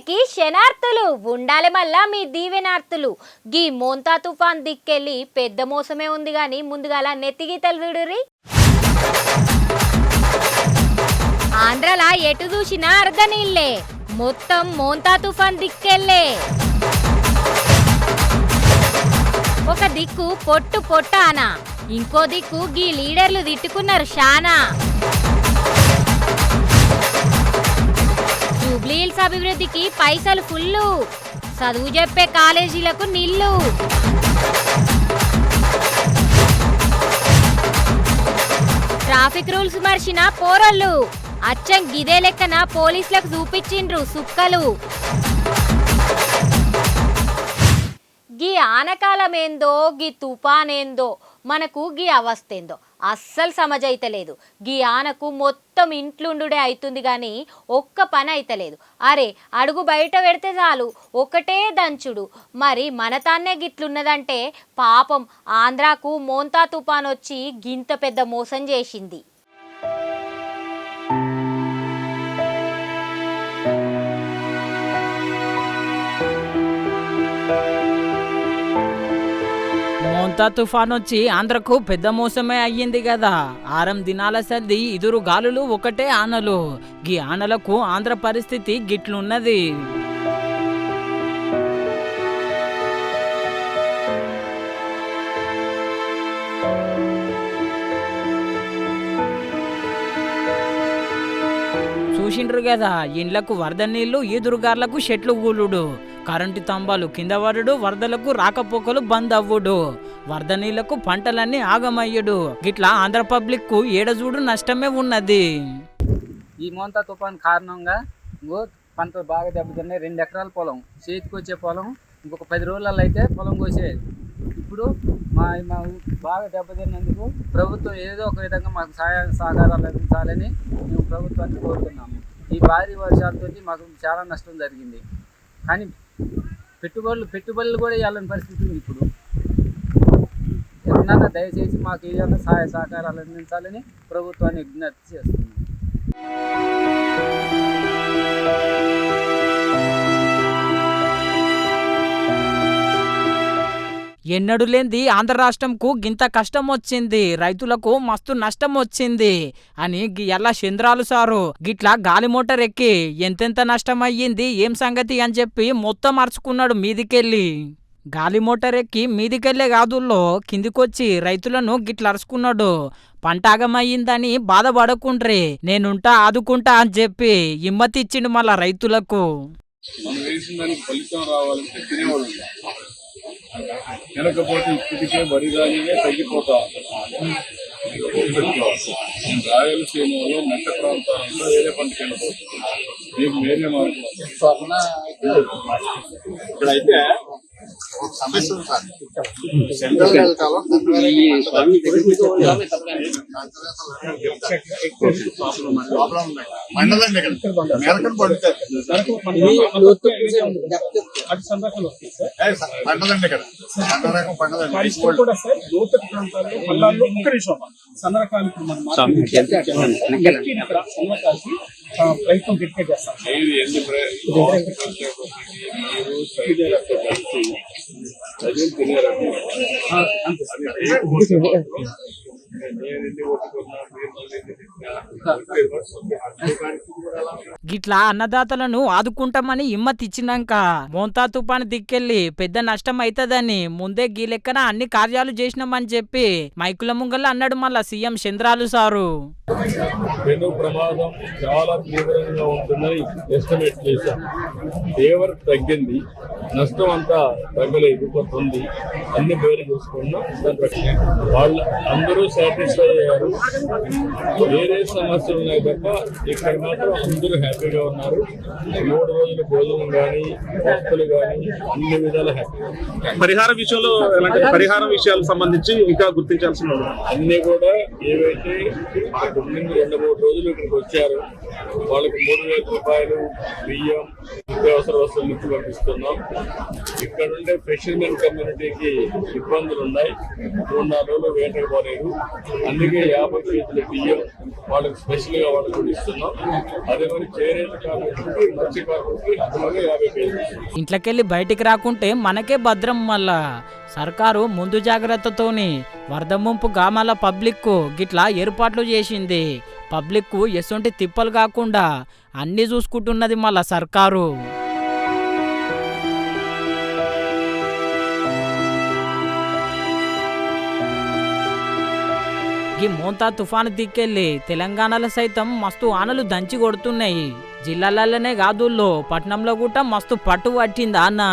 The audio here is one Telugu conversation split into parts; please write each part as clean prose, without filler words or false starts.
అందరికీ శనార్థులు ఉండాలి మళ్ళా మీ దీవెనార్థులు. గీ మోంతా తుఫాన్ దిక్కెళ్ళి పెద్ద మోసమే ఉంది గాని ముందుగాల నెత్తిగీతలు చూడుర్రి. ఆంధ్రల ఎటు చూసినా అర్ధ నీళ్ళే, మొత్తం మోంతా తుఫాన్ దిక్కెళ్ళే. ఒక దిక్కు పొట్టు పొట్టానా, ఇంకో దిక్కు గీ లీడర్లు తిట్టుకున్నారు శానా. జూబ్లీహిల్స్ అభివృద్ధికి పైసలు ఫుల్లు, చదువు చెప్పే కాలేజీలకు నిల్లు. ట్రాఫిక్ రూల్స్ మర్చిన పోరళ్ళు అచ్చం గిదే లెక్కన పోలీసులకు చూపించిండ్రు సుక్కలు. గీ ఆనకాలం ఏందో గీ తుఫాన్ ఏందో మనకు గీ అవస్థ ఏందో అస్సలు సమజైతలేదు. గీ ఆనకు మొత్తం ఇంట్లుండుడే అవుతుంది కానీ ఒక్క పని అయితలేదు. అరే అడుగు బయట పెడితే చాలు ఒకటే దంచుడు. మరి మన తాన్నే గిట్లున్నదంటే పాపం ఆంధ్రాకు మోంతా తుఫాన్ వచ్చి గింత పెద్ద మోసం చేసింది. మోంతా తుఫాన్ వచ్చి ఆంధ్రకు పెద్ద మోసమే అయ్యింది కదా. 6 దినాల సంది ఇదురు గాలులు ఒకటే ఆనలు. గీ ఆనలకు ఆంధ్ర పరిస్థితి గిట్లున్నది. చూసిండ్రు కదా, ఇండ్లకు వరద నీళ్లు, ఈదురుగార్లకు చెట్లు కూలుడు, కరెంటు స్తంభాలు కింద పడుడు, వరదలకు రాకపోకలు బంద్ అవ్వుడు, వరద నీళ్లకు పంటలన్నీ ఆగమయ్యుడు. గిట్లా ఆంధ్ర పబ్లిక్ కు ఏడజూడు నష్టమే ఉన్నది. ఈ మోంతా తుఫాన్ కారణంగా పంట బాగా దెబ్బతిన్నాయి. 2 ఎకరాల పొలం చేతికి వచ్చే పొలం ఇంకొక 10 రోజులలో అయితే పొలం కోసేది. ఇప్పుడు మా బాగా దెబ్బతిన్నందుకు ప్రభుత్వం ఏదో ఒక విధంగా మాకు సహకారాలు అందించాలని మేము ప్రభుత్వాన్ని కోరుతున్నాము. ఈ భారీ వర్షాలతో మాకు చాలా నష్టం జరిగింది. కానీ పెట్టుబడులు కూడా ఇవ్వాలని పరిస్థితి ఉంది. ఇప్పుడు ఎవరన్నా దయచేసి మాకు ఏదైనా సహాయ సహకారాలు అందించాలని ప్రభుత్వాన్ని విజ్ఞప్తి చేస్తున్నాం. ఎన్నడు లేంది ఆంధ్ర రాష్ట్రంకు గింత కష్టం వచ్చింది, రైతులకు మస్తు నష్టం వచ్చింది అని ఎలా చంద్రాలు సారు గిట్లా గాలి మోటార్ ఎక్కి ఎంతెంత నష్టం అయ్యింది ఏం సంగతి అని చెప్పి మొత్తం అరుచుకున్నాడు మీదికెళ్ళి. గాలి మోటార్ ఎక్కి మీదికెళ్లే గాదుల్లో కిందికొచ్చి రైతులను గిట్లా అరుచుకున్నాడు. పంట ఆగమయ్యిందని బాధపడకుండ్రి, నేనుంటా ఆదుకుంటా అని చెప్పి హిమ్మతి ఇచ్చిండు మళ్ళా రైతులకు. తినకపోతే ఇప్పటికే వరి ధాన్యమే తగ్గిపోతా. రాయలసీమలో మెట్ట ప్రాంతాలంతా వేరే పంటకి వెళ్ళిపోతుంది. మీకు వేరే మార్గం ఇక్కడైతే సమస్య ఉంది సార్. మండలండి ఇక్కడ మేరకం పడుతుంది. పండదండి ఇక్కడ సన్నరకం పండదండి కూడా సార్. లోతట్టు ప్రాంతాల్లో పల్లాల్లో ఒక్క నిమిషం సన్న రకాలు సన్నకాల్సి ప్రయత్నం గట్టిగా చేస్తాం. గిట్లా అన్నదాతలను ఆదుకుంటామని హిమ్మత్ ఇచ్చినాక మోంతా తుఫాన్ దిక్కెళ్ళి పెద్ద నష్టం అవుతుందని ముందే గీ లెక్కన అన్ని కార్యాలు చేసినామని చెప్పి మైకుల ముంగల అన్నాడు మళ్ళా సీఎం చంద్రాలు సారు. పెను ప్రమాదం చాలా తీవ్రంగా ఉంటుందని ఎస్టిమేట్ చేశాం. తీవ్రత తగ్గింది, నష్టం అంతా తగ్గలేదు, కొంత ఉంది. అన్ని పేర్లు చూసుకున్నాం. వాళ్ళు అందరూ సాటిస్ఫై అయ్యారు. వేరే సమస్యలు ఉన్నాయి తప్ప ఇక్కడ మాత్రం అందరూ హ్యాపీగా ఉన్నారు. 3 రోజుల భోజనం కానీ వస్తువులు కానీ అన్ని విధాలు హ్యాపీ. పరిహారం విషయాలకు సంబంధించి ఇంకా గుర్తించాల్సిన అన్ని కూడా ఏవైతే 2-3 రోజులు ఇక్కడికి వచ్చారు వాళ్ళకి 3,000 రూపాయలు బియ్యం, నిత్యావసర వస్తువులు ఇచ్చి పంపిస్తున్నాం. ఇక్కడ ఉండే ఫిషర్మెన్ కమ్యూనిటీకి ఇబ్బందులు ఉన్నాయి. 3-4 రోజులు వేటకు పోలేదు. అందుకే 50 కేజీల బియ్యం వాళ్ళకి స్పెషల్ గా వాళ్ళకి కూడా ఇస్తున్నాం. అదే మరి చేనేత కార్మికులకి, మత్స్యకారులకి అలాగే 50 కేజీలు. ఇంట్లోకెళ్ళి బయటికి రాకుంటే మనకే భద్రం. మళ్ళా సర్కారు ముందు జాగ్రత్తతోని వరద ముంపు గ్రామాల పబ్లిక్ గిట్లా ఏర్పాట్లు చేసింది. పబ్లిక్ ఎసొంటి తిప్పలు కాకుండా అన్నీ చూసుకుంటున్నది మళ్ళా సర్కారు. ఈ మోంతా తుఫాను దిక్కెళ్ళి తెలంగాణలో సైతం మస్తు ఆనలు దంచి కొడుతున్నాయి. జిల్లాలలోనే కాదుల్లో పట్నంలో కూడా మస్తు పట్టు పట్టింది అన్న.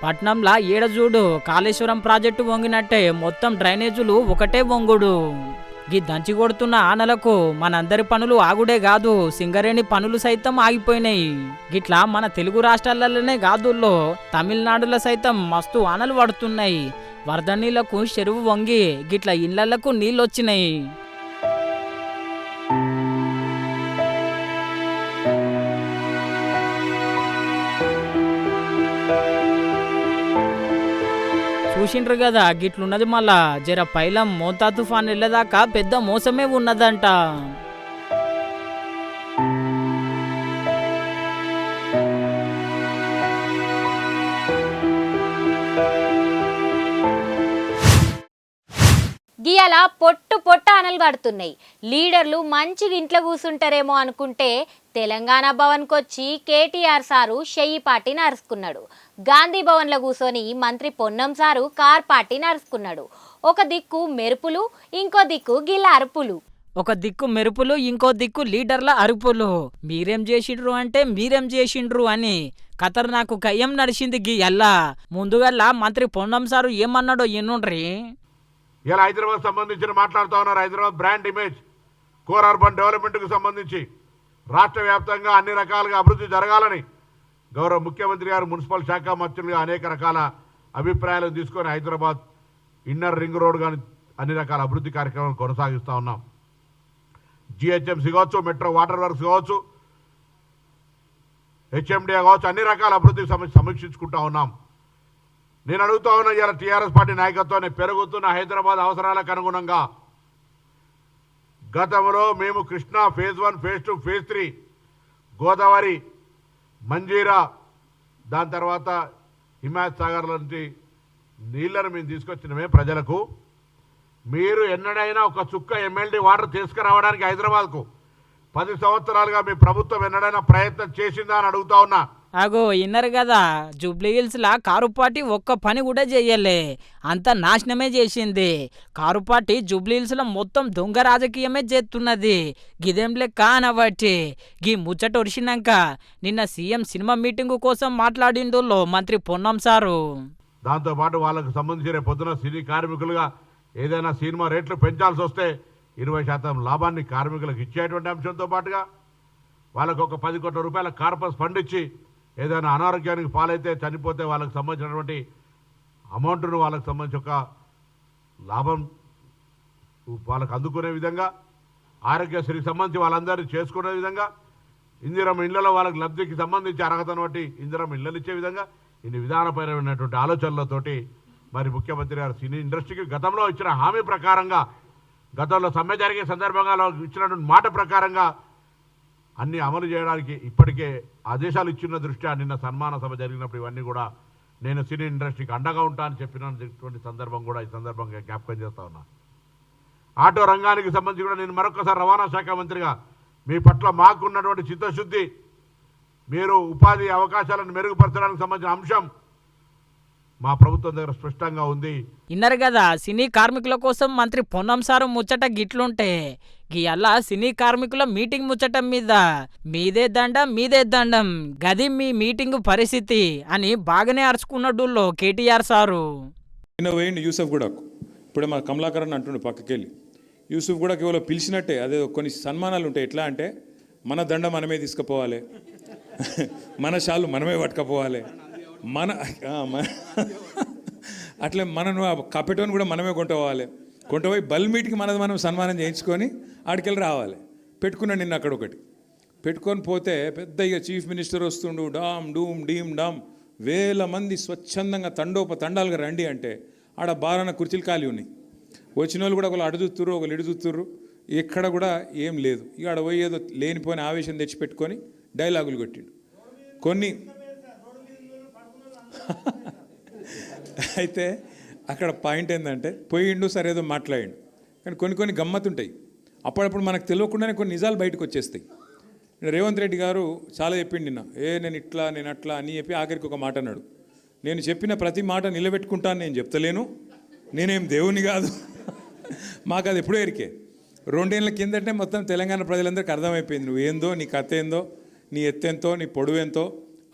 పట్నంలో ఏడజూడు కాళేశ్వరం ప్రాజెక్టు వంగినట్టే మొత్తం డ్రైనేజీలు ఒకటే వంగుడు. ఈ దంచి కొడుతున్న ఆనలకు మనందరి పనులు ఆగుడే కాదు, సింగరేణి పనులు సైతం ఆగిపోయినాయి. గిట్లా మన తెలుగు రాష్ట్రాలలోనే కాదుల్లో తమిళనాడులో సైతం మస్తు ఆనలు పడుతున్నాయి. వరద నీళ్లకు చెరువు వంగి గిట్ల ఇళ్లకు నీళ్ళొచ్చినాయి. చూసిండ్రు కదా గిట్లున్నది. మళ్ళా జర పైలం మోంతా తుఫాన్ వెళ్ళేదాకా పెద్ద మోసమే ఉన్నదంట. గియాల పొట్టు ఆనలు పడుతున్నాయి. లీడర్లు మంచిగా ఇంట్లో కూసుంటారేమో అనుకుంటే తెలంగాణ భవన్కి వచ్చి కేటీఆర్ సారు షెయ్యి పార్టీ నరుచుకున్నాడు. గాంధీ భవన్లో కూర్చొని మంత్రి పొన్నం సారు కార్ పార్టీ నరుచుకున్నాడు. ఒక దిక్కు మెరుపులు, ఇంకో దిక్కు గిల్ల అరుపులు. ఒక దిక్కు మెరుపులు, ఇంకో దిక్కు లీడర్ల అరుపులు. మీరేం చేసిండ్రు అంటే మీరేం చేసిండ్రు అని ఖతర్నాకు కయ్యం నడిచింది గియల్లా. ముందుగల్లా మంత్రి పొన్నం సారు ఏమన్నాడో ఎన్నుండ్రి. ఇలా హైదరాబాద్ సంబంధించి మాట్లాడుతూ ఉన్నారు. Hyderabad brand image, core urban డెవలప్మెంట్కు సంబంధించి రాష్ట్ర వ్యాప్తంగా అన్ని రకాలుగా అభివృద్ధి జరగాలని గౌరవ ముఖ్యమంత్రి గారు మున్సిపల్ శాఖ మంత్రులుగా అనేక రకాల అభిప్రాయాలు తీసుకొని హైదరాబాద్ ఇన్నర్ రింగ్ రోడ్ కానీ అన్ని రకాల అభివృద్ధి కార్యక్రమాలు కొనసాగిస్తూ ఉన్నాం. జిహెచ్ఎంసీ కావచ్చు, మెట్రో వాటర్ వర్క్స్ కావచ్చు, హెచ్ఎండిఏ కావచ్చు, అన్ని రకాల అభివృద్ధి సమీక్షించుకుంటూ ఉన్నాం. నేను అడుగుతా ఉన్నా, ఇలా టీఆర్ఎస్ పార్టీ నాయకత్వాన్ని పెరుగుతున్న హైదరాబాద్ అవసరాలకు అనుగుణంగా గతంలో మేము Krishna phase 1, phase 2, phase 3, Godavari, Manjira, దాని తర్వాత హిమాయత్ సాగర్ నుంచి నీళ్లను మేము తీసుకొచ్చినమే ప్రజలకు. మీరు ఎన్నడైనా ఒక చుక్క ఎమ్మెల్డీ వాటర్ తీసుకురావడానికి హైదరాబాద్కు 10 సంవత్సరాలుగా మీ ప్రభుత్వం ఎన్నడైనా ప్రయత్నం చేసిందా అని అడుగుతా ఉన్నా. అగో ఇన్నరు కదా, జూబ్లీ హిల్స్లా కారు పార్టీ ఒక్క పని కూడా చెయ్యలే, అంత నాశనమే చేసింది. కారు పార్టీ జూబ్లీ హిల్స్లో మొత్తం దొంగ రాజకీయమే చేస్తున్నది. గిదేం లెక్క అనబట్టి గీ ముచ్చట ఒడిసినాక నిన్న సీఎం సినిమా మీటింగు కోసం మాట్లాడిండులో మంత్రి పొన్నం సారు. దాంతోపాటు వాళ్ళకు సంబంధించిన పొద్దున సినీ కార్మికులుగా ఏదైనా సినిమా రేట్లు పెంచాల్సి వస్తే 20% లాభాన్ని కార్మికులకు ఇచ్చేటువంటి అంశంతో పాటుగా వాళ్ళకు ఒక 10 కోట్ల రూపాయల కార్పస్ ఫండ్ ఇచ్చి ఏదైనా అనారోగ్యానికి పాలైతే చనిపోతే వాళ్ళకి సంబంధించినటువంటి అమౌంట్ను వాళ్ళకి సంబంధించి ఒక లాభం వాళ్ళకు అందుకునే విధంగా, ఆరోగ్యశ్రీకి సంబంధించి వాళ్ళందరినీ చేసుకునే విధంగా, ఇందిరమ్మ ఇళ్లలో వాళ్ళకి లబ్ధికి సంబంధించి అర్హతను బట్టి ఇందిరమ్మ ఇళ్లలు ఇచ్చే విధంగా ఇన్ని విధానపరమైనటువంటి ఆలోచనలతోటి మరి ముఖ్యమంత్రి గారు సినీ ఇండస్ట్రీకి గతంలో ఇచ్చిన హామీ ప్రకారంగా, గతంలో సమ్మె జరిగే సందర్భంగా ఇచ్చినటువంటి మాట ప్రకారంగా అన్నీ అమలు చేయడానికి ఇప్పటికే ఆదేశాలు ఇచ్చిన దృష్ట్యా నిన్న సన్మాన సభ జరిగినప్పుడు ఇవన్నీ కూడా నేను సినీ ఇండస్ట్రీకి అండగా ఉంటా అని చెప్పినటువంటి సందర్భం కూడా ఈ సందర్భంగా జ్ఞాపకం చేస్తా ఉన్నా. ఆటో రంగానికి సంబంధించి కూడా నేను మరొకసారి రవాణా శాఖ మంత్రిగా మీ పట్ల మాకున్నటువంటి చిత్తశుద్ధి, మీరు ఉపాధి అవకాశాలను మెరుగుపరచడానికి సంబంధించిన అంశం మా ప్రభుత్వం దగ్గర స్పష్టంగా ఉంది. ఇన్నరు కదా, సినీ కార్మికుల కోసం మంత్రి పొన్నం సారు ముచ్చట గిట్లుంటే గియల్లా సినీ కార్మికుల మీటింగ్ ముచ్చటం మీద మీదే దండం గది మీ మీటింగ్ పరిస్థితి అని బాగానే అరుచుకున్నడుల్లో కేటీఆర్ సారు. నిన్న పోయిండు యూసఫ్ కూడా, ఇప్పుడే మా కమలాకరన్ అంటుండే పక్కకెళ్ళి. యూసఫ్ కూడా కేవలం పిలిచినట్టే, అదే కొన్ని సన్మానాలు ఉంటాయి. ఎట్లా అంటే మన దండ మనమే తీసుకుపోవాలి, మన షాలు మనమే పట్టుకపోవాలి, అట్లే మనను కపెటోని కూడా మనమే కొంటపోయి బల్ మీట్కి మనం సన్మానం చేయించుకొని ఆడికెళ్ళి రావాలి. పెట్టుకున్నాడు నిన్న అక్కడ ఒకటి. పెట్టుకొని పోతే పెద్ద ఇక చీఫ్ మినిస్టర్ వస్తుండు, డామ్ డూమ్ డీమ్ డామ్, వేల మంది స్వచ్ఛందంగా తండాలుగా రండి అంటే ఆడ బారాన కుర్చీలు ఖాళీ ఉన్నాయి. వచ్చిన వాళ్ళు కూడా ఒకళ్ళు అటు చూస్తుర్రు, ఒకళ్ళు ఇటు చూస్తుర్రు, ఎక్కడ కూడా ఏం లేదు. ఇక ఆడ పోయి ఏదో లేనిపోయిన ఆవేశం తెచ్చిపెట్టుకొని డైలాగులు కొట్టిండు కొన్ని. అయితే అక్కడ పాయింట్ ఏంటంటే పోయిండు, సరే ఏదో మాట్లాడిండు, కానీ కొన్ని గమ్మత్తుంటాయి. అప్పుడప్పుడు మనకు తెలియకుండానే కొన్ని నిజాలు బయటకు వచ్చేస్తాయి. రేవంత్ రెడ్డి గారు చాలా చెప్పిండు నిన్న, నేను ఇట్లా నేను అట్లా అని చెప్పి ఆఖరికి ఒక మాట అన్నాడు, నేను చెప్పిన ప్రతి మాట నిలబెట్టుకుంటాను, నేను చెప్తలేను, నేనేం దేవుని కాదు. మాకు అది ఎప్పుడూ ఎరికే. 2 ఏళ్ళ కిందటే మొత్తం తెలంగాణ ప్రజలందరికీ అర్థమైపోయింది, నువ్వు ఏందో, నీ కథ ఏందో, నీ ఎత్తెంతో, నీ పొడవు ఎంతో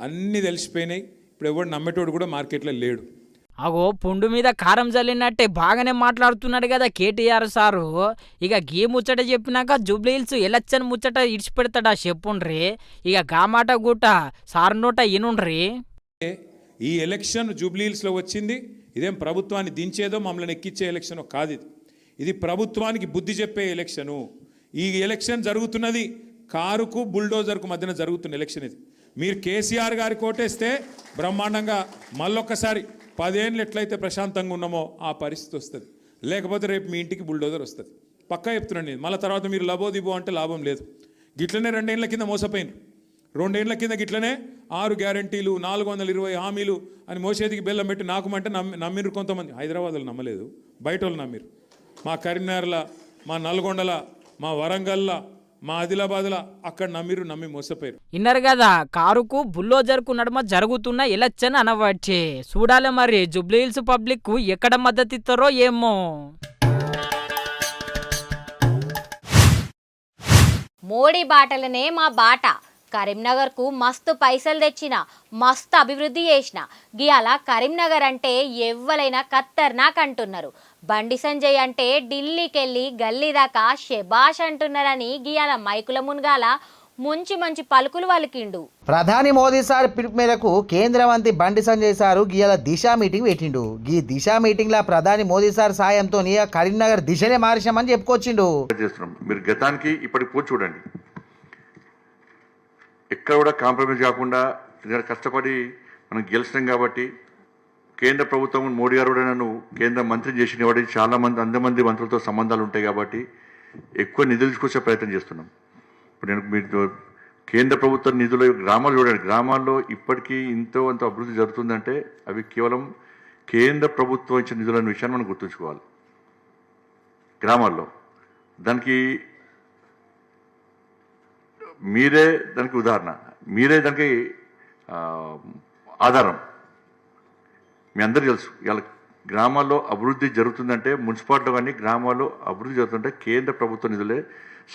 అన్నీ తెలిసిపోయినాయి. ఇప్పుడు ఎవడు నమ్మేటోడు కూడా మార్కెట్లో లేడు. అగో పుండు మీద కారం జల్లినట్టే బాగానే మాట్లాడుతున్నాడు కదా కేటీఆర్ సారు. ఇక గీ ముచ్చట చెప్పినాక జూబ్లీహిల్స్ ఎలక్షన్ ముచ్చట ఇడిచిపెడతాడా చెప్పుండ్రి. ఇక గా మాట గుట్ట సారు నోట ఇనుండ్రి. ఈ ఎలక్షన్ జూబ్లీహిల్స్లో వచ్చింది, ఇదేం ప్రభుత్వాన్ని దించేదో మమ్మల్ని ఎక్కించే ఎలక్షన్ కాదు. ఇది ప్రభుత్వానికి బుద్ధి చెప్పే ఎలక్షను. ఈ ఎలక్షన్ జరుగుతున్నది కారుకు బుల్డోజర్కు మధ్యన జరుగుతున్న ఎలక్షన్ ఇది. మీరు కేసీఆర్ గారి కోటేస్తే బ్రహ్మాండంగా మళ్ళొక్కసారి 10 ఏళ్ళు ఎట్లయితే ప్రశాంతంగా ఉన్నామో ఆ పరిస్థితి వస్తుంది. లేకపోతే రేపు మీ ఇంటికి బుల్డోజర్ వస్తుంది. పక్కా చెప్తున్నాను నేను. మళ్ళీ తర్వాత మీరు లబోదిబో అంటే లాభం లేదు. గిట్లనే 2 ఏళ్ల కింద మోసపోయినారు. 2 ఏళ్ల కింద గిట్లనే 6 గ్యారంటీలు 420 హామీలు అని మోసేదికి బెల్లం పెట్టి నాకుమంటే నమ్మిరు కొంతమంది. హైదరాబాద్లో నమ్మలేదు, బయట వాళ్ళు నమ్మిరు. మా కరీంనగర్ల, మా నల్గొండల, మా వరంగల్ల, మా ఆదిలాబాద్ల అక్కడ నమ్మి మోసపోయారు. ఇన్నరు కదా కారుకు బుల్లోజర్కు నడుమ జరుగుతున్న ఎలక్షన్ అనవచ్చే. చూడాలి మరి జూబ్లీహిల్స్ పబ్లిక్ ఎక్కడ మద్దతు ఇస్తారో ఏమో. మోడీ బాటలనే మా బాట. కరీంనగర్కు మస్తు పైసలు తెచ్చిన, మస్తు అభివృద్ధి చేసిన. గియాల కరీంనగర్ అంటే ఎవ్వలైనా ఖతర్నాక్ అంటున్నారు. బండి సంజయ్ అంటే ఢిల్లీకి వెళ్ళి గల్లీ దాకా శబాష్ అంటున్నారని గియాల మైకుల మున్గాల మంచి పలుకులు వలికిండు. ప్రధాని మోదీ సార్ పిలుపు మేరకు కేంద్ర మంత్రి బండి సంజయ్ సారు గీయాల దిశ మీటింగ్ పెట్టిండు. ఈ దిశ మీటింగ్ లా ప్రధాని మోదీ సార్ సాయంతో కరీంనగర్ దిశనే మార్చామని చెప్పుకొచ్చిండు. మీరు గతానికి ఇప్పటికి పోయి చూడండి, ఎక్కడ కూడా కాంప్రమైజ్ కాకుండా కష్టపడి మనం గెలిచినాం. కాబట్టి కేంద్ర ప్రభుత్వం మోడీ గారు కూడా నన్ను కేంద్ర మంత్రిని చేసిన వాడికి చాలామంది 100 మంది మంత్రులతో సంబంధాలు ఉంటాయి. కాబట్టి ఎక్కువ నిధులు తీసుకొచ్చే ప్రయత్నం చేస్తున్నాం. ఇప్పుడు నేను మీరు కేంద్ర ప్రభుత్వ నిధులు గ్రామాలు చూడండి, గ్రామాల్లో ఇప్పటికీ ఇంతో అంత అభివృద్ధి జరుగుతుందంటే అవి కేవలం కేంద్ర ప్రభుత్వం ఇచ్చిన నిధులన్న విషయాన్ని మనం గుర్తుంచుకోవాలి. గ్రామాల్లో దానికి మీరే దానికి ఉదాహరణ, మీరే దానికి ఆధారం. మీ అందరికీ తెలుసు, ఇవాళ గ్రామాల్లో అభివృద్ధి జరుగుతుందంటే మున్సిపాలిటీలో కానీ గ్రామాల్లో అభివృద్ధి జరుగుతుంటే కేంద్ర ప్రభుత్వ నిధులే.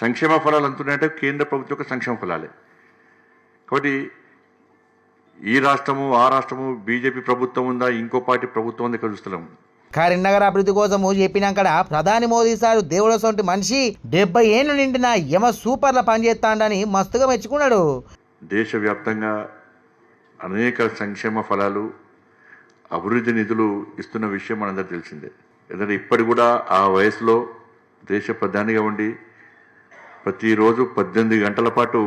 సంక్షేమ ఫలాలు అందుతున్నాయంటే కేంద్ర ప్రభుత్వం యొక్క సంక్షేమ ఫలాలే. కాబట్టి ఈ రాష్ట్రము ఆ రాష్ట్రము బీజేపీ ప్రభుత్వం ఉందా ఇంకో పార్టీ ప్రభుత్వం ఉందా ఇక్కడ చూస్తున్నాము. కరీంనగర్ అభివృద్ధి కోసము చెప్పినాక ప్రధాని మోదీ సార్ దేవుడు సొంటి మనిషి 70 ఏళ్ళు నిండిన యమ సూపర్ల పనిచేస్తాడని మస్తుగా మెచ్చుకున్నాడు. దేశవ్యాప్తంగా అనేక సంక్షేమ ఫలాలు అభివృద్ధి నిధులు ఇస్తున్న విషయం మనందరికీ తెలిసిందే. ఎందుకంటే ఇప్పటి కూడా ఆ వయసులో దేశ ప్రధానిగా ఉండి ప్రతిరోజు 18 గంటల పాటు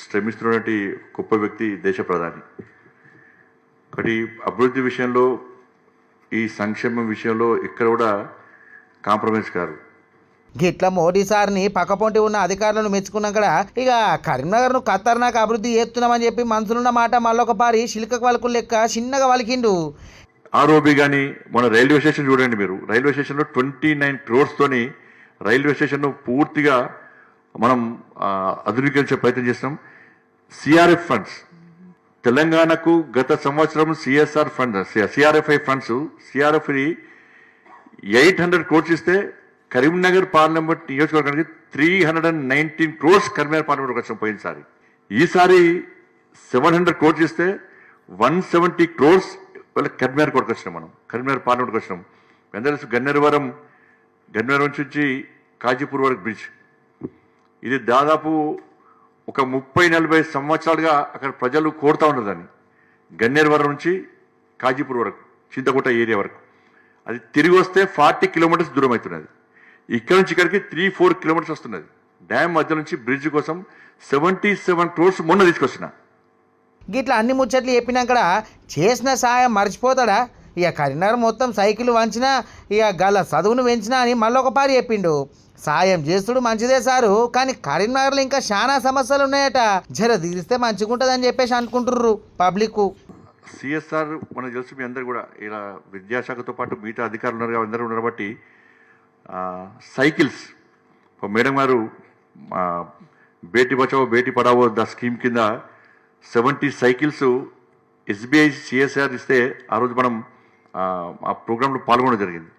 శ్రమిస్తున్నటువంటి గొప్ప వ్యక్తి దేశ ప్రధాని. కాబట్టి అభివృద్ధి విషయంలో ఈ సంక్షేమం విషయంలో ఇక్కడ కూడా కాంప్రమైజ్ కారు. గిట్ల మోడీ సార్ని పక్కపొంటి ఉన్న అధికారులను మెచ్చుకున్నాక ఇక కరీంనగర్ను ఖతర్నాక్ అభివృద్ధి చేస్తున్నామని చెప్పి మనసులున్న మాట మళ్ళొకపారి శిల్క వలుకులు లెక్క చిన్నగా వలికిండు. ఆర్ఓబి కానీ మన రైల్వే స్టేషన్ చూడండి, మీరు రైల్వే స్టేషన్లో 29 crores రైల్వే స్టేషన్ను పూర్తిగా మనం ఆధునీకరించే ప్రయత్నం చేస్తున్నాం. సిఆర్ఎఫ్ ఫండ్స్ తెలంగాణకు గత సంవత్సరం సిఎస్ఆర్ ఫండ్ సిఆర్ఎఫ్ఐ ఫండ్స్ సిఆర్ఎఫ్ని 800 crores ఇస్తే కరీంనగర్ పార్లమెంట్ నియోజకవర్గానికి 319 crores కరీంనగర్ పార్లమెంట్ వచ్చిన పోయినసారి. ఈసారి 700 crores ఇస్తే 170 crores కరీంనగర్ కోటకు వచ్చినాం. మనం కరీంనగర్ పార్లమెంట్కి వచ్చినాం. అందరూ గన్నేరువరం నుంచి కాజీపూర్ వరకు బ్రిడ్జ్, ఇది దాదాపు ఒక 30-40 సంవత్సరాలుగా అక్కడ ప్రజలు కోరుతూ ఉన్నదాన్ని. గన్నేరువరం నుంచి కాజీపూర్ వరకు చింతకోట ఏరియా వరకు అది తిరిగి వస్తే 40 kilometers దూరం అవుతున్నది. ఇక్కడ నుంచి ఇక్కడికి 3-4 kilometers వస్తున్నది. డ్యామ్ మధ్య నుంచి బ్రిడ్జ్ కోసం 77 crores మొన్న తీసుకొచ్చిన. గిట్లా అన్ని ముచ్చట్లు చెప్పినాక చేసిన సాయం మర్చిపోతాడా? ఇక కరీంనగర్ మొత్తం సైకిల్ వంచినా ఇక గల చదువును పెంచినా అని మళ్ళొకపారి చెప్పిండు. సాయం చేస్తుడు మంచిదే సారు, కానీ కరీంనగర్లో ఇంకా చాలా సమస్యలు ఉన్నాయట, జర తీరిస్తే మంచిగుంటుందని చెప్పేసి అనుకుంటుర్రు పబ్లిక్. సిఎస్ఆర్ మనకు తెలుసు, మీ అందరు కూడా ఇలా విద్యాశాఖతో పాటు మిగతా అధికారులు ఉన్నారు, అందరూ ఉన్నారు బట్టి సైకిల్స్ మేడం గారు బేటీ బచావో బేటీ పడావో ద స్కీమ్ కింద 70 సైకిల్స్ ఎస్బీఐ సిఎస్ఆర్ ఇస్తే ఆ రోజు మనం ఆ ప్రోగ్రాంలో పాల్గొనడం జరిగింది.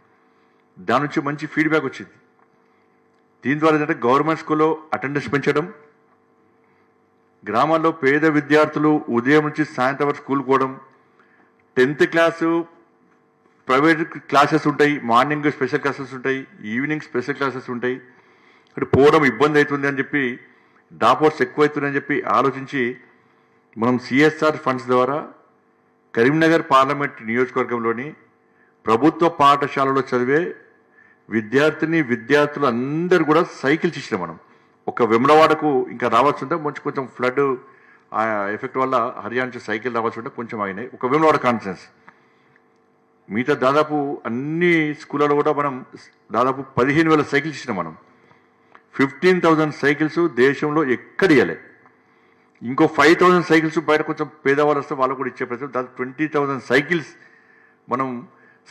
దాని నుంచి మంచి ఫీడ్బ్యాక్ వచ్చింది. దీని ద్వారా ఏంటంటే గవర్నమెంట్ స్కూల్లో అటెండెన్స్ పెంచడం, గ్రామాల్లో పేద విద్యార్థులు ఉదయం నుంచి సాయంత్రం వరకు స్కూల్ పోవడం, 10th క్లాసు ప్రైవేట్ క్లాసెస్ ఉంటాయి, మార్నింగ్ స్పెషల్ క్లాసెస్ ఉంటాయి, ఈవినింగ్ స్పెషల్ క్లాసెస్ ఉంటాయి, అక్కడ పోవడం ఇబ్బంది అవుతుంది అని చెప్పి డ్రాప్అవుట్స్ ఎక్కువ అవుతుందని చెప్పి ఆలోచించి మనం సిఎస్ఆర్ ఫండ్స్ ద్వారా కరీంనగర్ పార్లమెంట్ నియోజకవర్గంలోని ప్రభుత్వ పాఠశాలలో చదివే విద్యార్థులు అందరూ కూడా సైకిల్స్ ఇచ్చినాం. మనం ఒక వెమ్లవాడకు ఇంకా రావాల్సి ఉంటే కొంచెం ఫ్లడ్ ఎఫెక్ట్ వల్ల హర్యానా నుంచి సైకిల్ రావాల్సి ఉంటే కొంచెం అయినాయి. ఒక వెమ్లవాడ కాన్ఫరెన్స్ మిగతా దాదాపు అన్ని స్కూళ్ళలో కూడా మనం దాదాపు 15,000 సైకిల్స్ ఇచ్చినాం. మనం 15,000 సైకిల్స్ దేశంలో ఎక్కడ ఇవ్వలే. ఇంకో 5,000 సైకిల్స్ బయట కొంచెం పేదవాళ్ళు వస్తే వాళ్ళకు కూడా ఇచ్చే ప్రయత్నం, దాదాపు 20,000 సైకిల్స్ మనం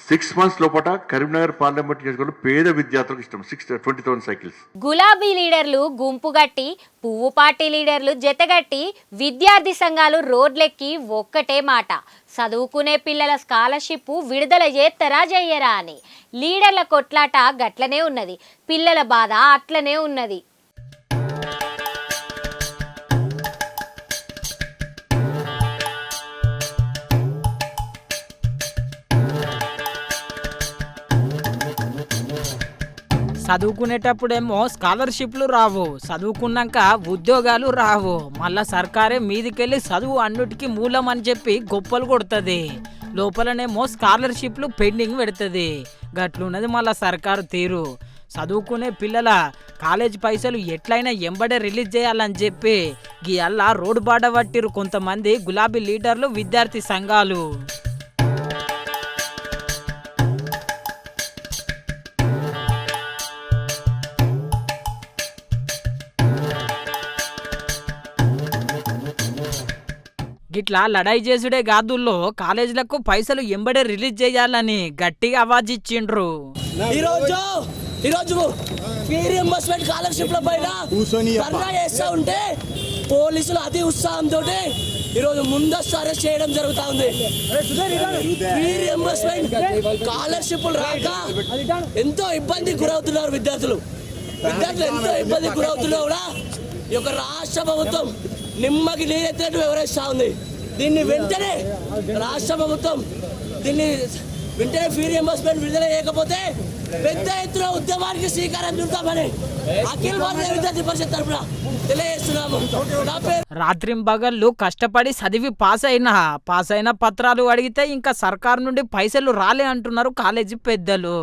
6 months లోపల కరీంనగర్ పార్లమెంట్ నియోజకవర్గంలో పేద విద్యార్థులకు ఇష్టం 20,000 సైకిల్స్. గులాబీ లీడర్లు గుంపుగట్టి, పువ్వు పార్టీ లీడర్లు జతగట్టి, విద్యార్థి సంఘాలు రోడ్లెక్కి ఒక్కటే మాట, చదువుకునే పిల్లల స్కాలర్షిప్ విడుదల చేస్తారా చెయ్యరా అని. లీడర్ల కొట్లాట గట్లనే ఉన్నది, పిల్లల బాధ అట్లనే ఉన్నది. చదువుకునేటప్పుడేమో స్కాలర్షిప్లు రావు, చదువుకున్నాక ఉద్యోగాలు రావు, మళ్ళా సర్కారే మీదికెళ్ళి చదువు అన్నిటికీ మూలం అని చెప్పి గొప్పలు కొడుతుంది, లోపలనేమో స్కాలర్షిప్లు పెండింగ్ పెడుతుంది. గట్లున్నది మళ్ళా సర్కారు తీరు. చదువుకునే పిల్లల కాలేజ్ పైసలు ఎట్లయినా ఎంబడే రిలీజ్ చేయాలని చెప్పి గీయల్లా రోడ్డు బాట పట్టిరు కొంతమంది గులాబీ లీడర్లు, విద్యార్థి సంఘాలు. గిట్లా లడాయి చేసుడే గాదుల్లో కాలేజీలకు పైసలు ఎంబడే రిలీజ్ చేయాలని గట్టిగా అవాజ్ ఇచ్చిండ్రు. ఈరోజు రీఎంబర్స్మెంట్ స్కాలర్షిప్ల పైన ధర్నా చేస్తూ ఉంటే పోలీసులు అతి ఉత్సాహంతో ఈరోజు ముందస్తు అరెస్ట్ చేయడం జరుగుతూ ఉంది. రీఎంబర్స్మెంట్ స్కాలర్షిప్లు రాక ఎంతో ఇబ్బందికి గురవుతున్నారు విద్యార్థులు ఎంతో ఇబ్బందికి గురవుతున్నా కూడా ఈ యొక్క రాష్ట్ర ప్రభుత్వం నిమ్మకి నీరెత్తినట్టు వివరిస్తూ ఉంది. దీన్ని వెంటనే రాష్ట్ర ప్రభుత్వం వెంటనే ఫీ రీఎంబర్స్మెంట్ విడుదల చేయకపోతే పెద్ద ఎత్తున ఉద్యమానికి శ్రీకారం చుడతామని అఖిల భారత విద్యార్థి పరిషత్ తరఫున తెలియజేస్తున్నాము. రాత్రింబగళ్ళు కష్టపడి చదివి పాస్ అయిన పత్రాలు అడిగితే ఇంకా సర్కారు నుండి పైసలు రాలే అంటున్నారు కాలేజీ పెద్దలు.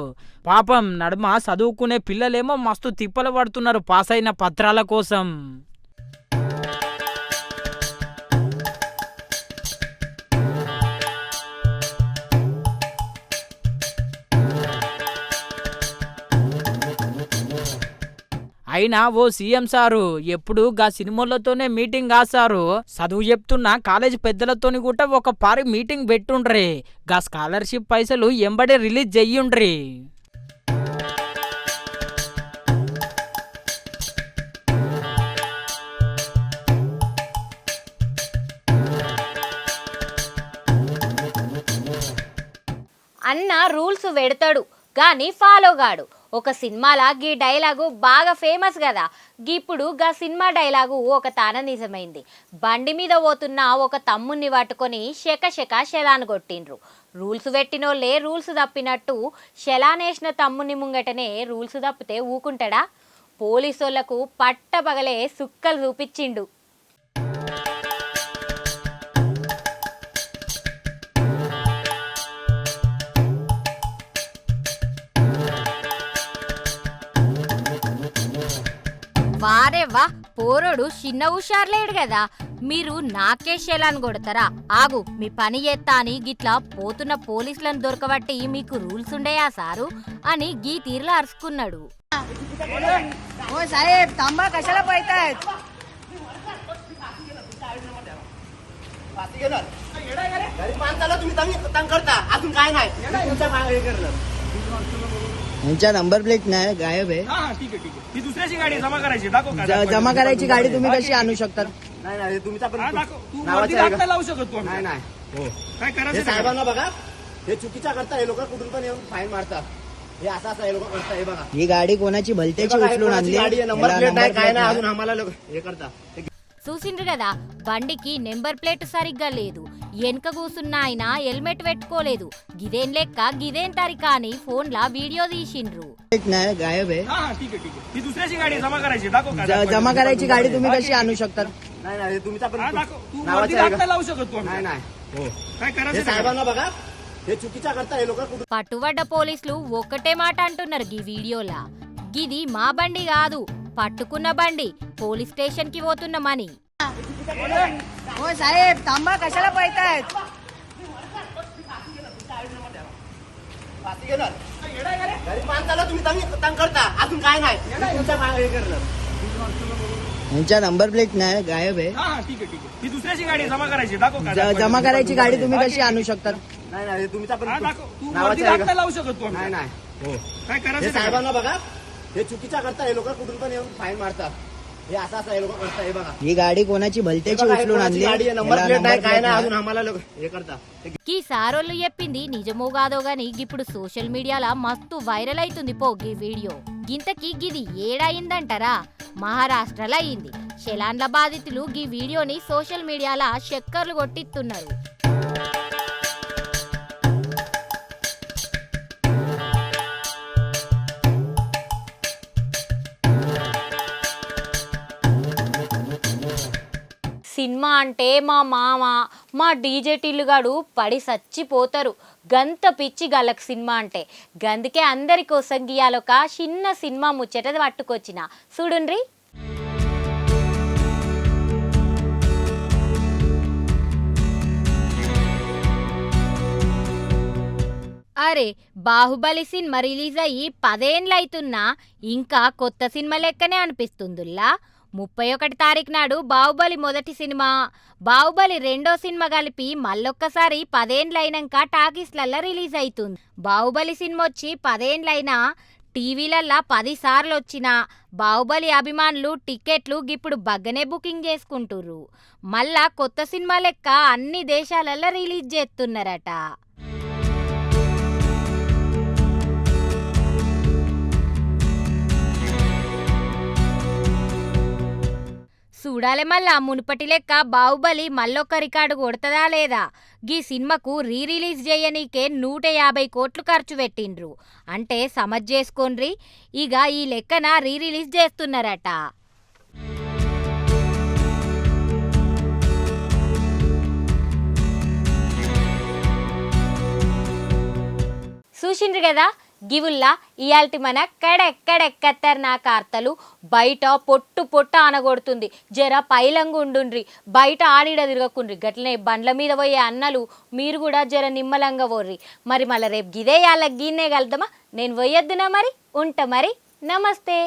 పాపం నడుమ చదువుకునే పిల్లలేమో మస్తు తిప్పలు పడుతున్నారు పాస్ అయిన పత్రాల కోసం. అయినా ఓ సీఎం సారు ఎప్పుడు గా సినిమాలతోనే మీటింగ్ కాసారు, చదువు చెప్తున్న కాలేజ్ పెద్దలతోని కూడా ఒక పారి మీటింగ్ పెట్టుండ్రి, గా స్కాలర్షిప్ పైసలు ఎంబడే రిలీజ్ చెయ్యుండ్రి. అన్న రూల్స్ పెడతాడు కానీ ఫాలో గాడు. ఒక సినిమాలా గీ డైలాగు బాగా ఫేమస్ కదా. ఇప్పుడు గా సినిమా డైలాగు ఒక తాన నిజమైంది. బండి మీద పోతున్న ఒక తమ్ముణ్ణి పట్టుకొని శక శలాను కొట్టిండ్రు. రూల్స్ పెట్టినోళ్ళే రూల్స్ తప్పినట్టు శలానేసిన తమ్ముని ముంగటనే రూల్స్ తప్పితే ఊకుంటాడా? పోలీసోళ్లకు పట్టపగలే సుక్కలు చూపించిండు. వారే వా పోరోడు చిన్న హుషార్లేడు కదా, మీరు నాకే షెలాన్ కొడతారా? ఆగు మీ పని చేత్తా అని గిట్లా పోతున్న పోలీసులను దొరకబట్టి మీకు రూల్స్ ఉండయా సారు అని గీ తీరులో అరుచుకున్నాడు. यांचा नंबर प्लेट नाही गायब आहे. ठीक आहे ती दुसऱ्याची गाडी जमा करायची, दाखव जमा करायची गाडी तुम्ही कशी आणू शकता? नाही तुमचा पण नावाचा लावू शकतो नाही नाही काय करायचं साहेबांना बघा, हे चुकीच्या करता, हे लोक कुठून पण येऊन फाईन मारतात, हे असं हे लोक करतात. हे बघा ही गाडी कोणाची भलत्याची उचलून आणली, नंबर प्लेट नाही काय नाही, अजून आम्हाला हे करता. చూసిండ్రు కదా, బండికి నెంబర్ ప్లేట్ సరిగ్గా లేదు, వెనక కూసున్న ఆయన హెల్మెట్ పెట్టుకోలేదు. గిదేం లెక్క గిదేం తరికా అని ఫోన్లా వీడియో తీసిండ్రు. नाही गायब आहे. ठीक आहे ती दुसऱ्याची गाडी जमा करायची, दाखव जमा करायची गाडी तुम्ही कशी आणू शकता? नाही तुमचा पण नावाचा लावू शकतो नाही नाही काय करायचं साहेबांना बघा, हे चुकीच्या करता, हे लोक పట్టుబడ్డ పోలీసులు ఒక్కటే మాట అంటున్నారు ఈ వీడియోలా, గిది మా బండి కాదు, పట్టుకున్న బండి, పోలీస్ స్టేషన్ కి పోతున్నామని. हो साहेब थांबा, कशाला पळतायत? तुम्ही तंग करता, अजून काय नाही तुमच्या हे करणार. यांचा नंबर प्लेट नाही गायब आहे. ठीक आहे ती दुसऱ्याची गाडी जमा करायची, दाखव जमा करायची गाडी तुम्ही कशी आणू शकता? नाही तुमचा पण नावाचा लावू शकतो नाही नाही काय करायचं साहेबांना बघा, हे चुकीच्या करता, हे लोक कुठून पण येऊन फाईन मारतात, हे असं हे लोक करतात. हे बघा ही गाडी कोणाची भलत्याची उचलून आणली, नंबर प्लेट नाही काय नाही, अजून आम्हाला हे करता. గీ సారోళ్ళు చెప్పింది నిజమో కాదో గాని ఇప్పుడు సోషల్ మీడియాలో మస్తు వైరల్ అవుతుంది పో గీ వీడియో. గింతకి గిది ఏడయిందంటారా? మహారాష్ట్రలో అయింది. శలాన్ల బాధితులు గీ వీడియోని సోషల్ మీడియాలో చక్కర్లు కొట్టిస్తున్నారు. సినిమా అంటే మా మామ మా డీజే టిల్లుగాడు పడి చచ్చిపోతారు, గంత పిచ్చి గలక్ సినిమా అంటే. గందుకే అందరి కోసం గీయాలొక చిన్న సినిమా ముచ్చట పట్టుకొచ్చిన చూడుండ్రి. అరే బాహుబలి సినిమా రిలీజ్ అయ్యి 10 ఏళ్ళైతున్నా ఇంకా కొత్త సినిమా లెక్కనే అనిపిస్తుందిలా. 31 తారీఖు నాడు బాహుబలి మొదటి సినిమా, బాహుబలి రెండో సినిమా కలిపి మళ్ళొక్కసారి 10 ఏళ్ళైనాక టాకీస్లల్లా రిలీజ్ అవుతుంది. బాహుబలి సినిమా వచ్చి 10 ఏళ్ళైనా టీవీలల్లా 10 సార్లు వచ్చిన బాహుబలి అభిమానులు టికెట్లు ఇప్పుడు బగ్గనే బుకింగ్ చేసుకుంటుర్రు. మళ్ళా కొత్త సినిమా లెక్క అన్ని దేశాలల్లో రిలీజ్ చేస్తున్నారట. చూడాలి మళ్ళా మునుపటి లెక్క బాహుబలి మళ్ళొక్క రికార్డు కొడతదా లేదా. గీ సినిమాకు రీ రిలీజ్ చేయనీకే 150 కోట్లు ఖర్చు పెట్టిండ్రు అంటే సమజ్ చేసుకోండ్రి. ఇక ఈ లెక్కన రీ రిలీజ్ చేస్తున్నారట. చూసిండ్రు కదా, గివుల్లా ఇయాల్టి మన కడెక్కడెక్కత్తర్ నా కార్తలు. బయట పొట్టు పొట్టు ఆనగొడుతుంది, జర పైలంగా ఉండుండ్రి, బయట ఆడిడ తిరగకుండ్రి. గట్లనే బండ్ల మీద పోయే అన్నలు మీరు కూడా జర నిమ్మలంగా పోర్రి. మరి మళ్ళీ రేపు గిదే యాళ్ళ గిన్నే కలుద్దామా? నేను పోయొద్దునా మరి, ఉంటా మరి, నమస్తే.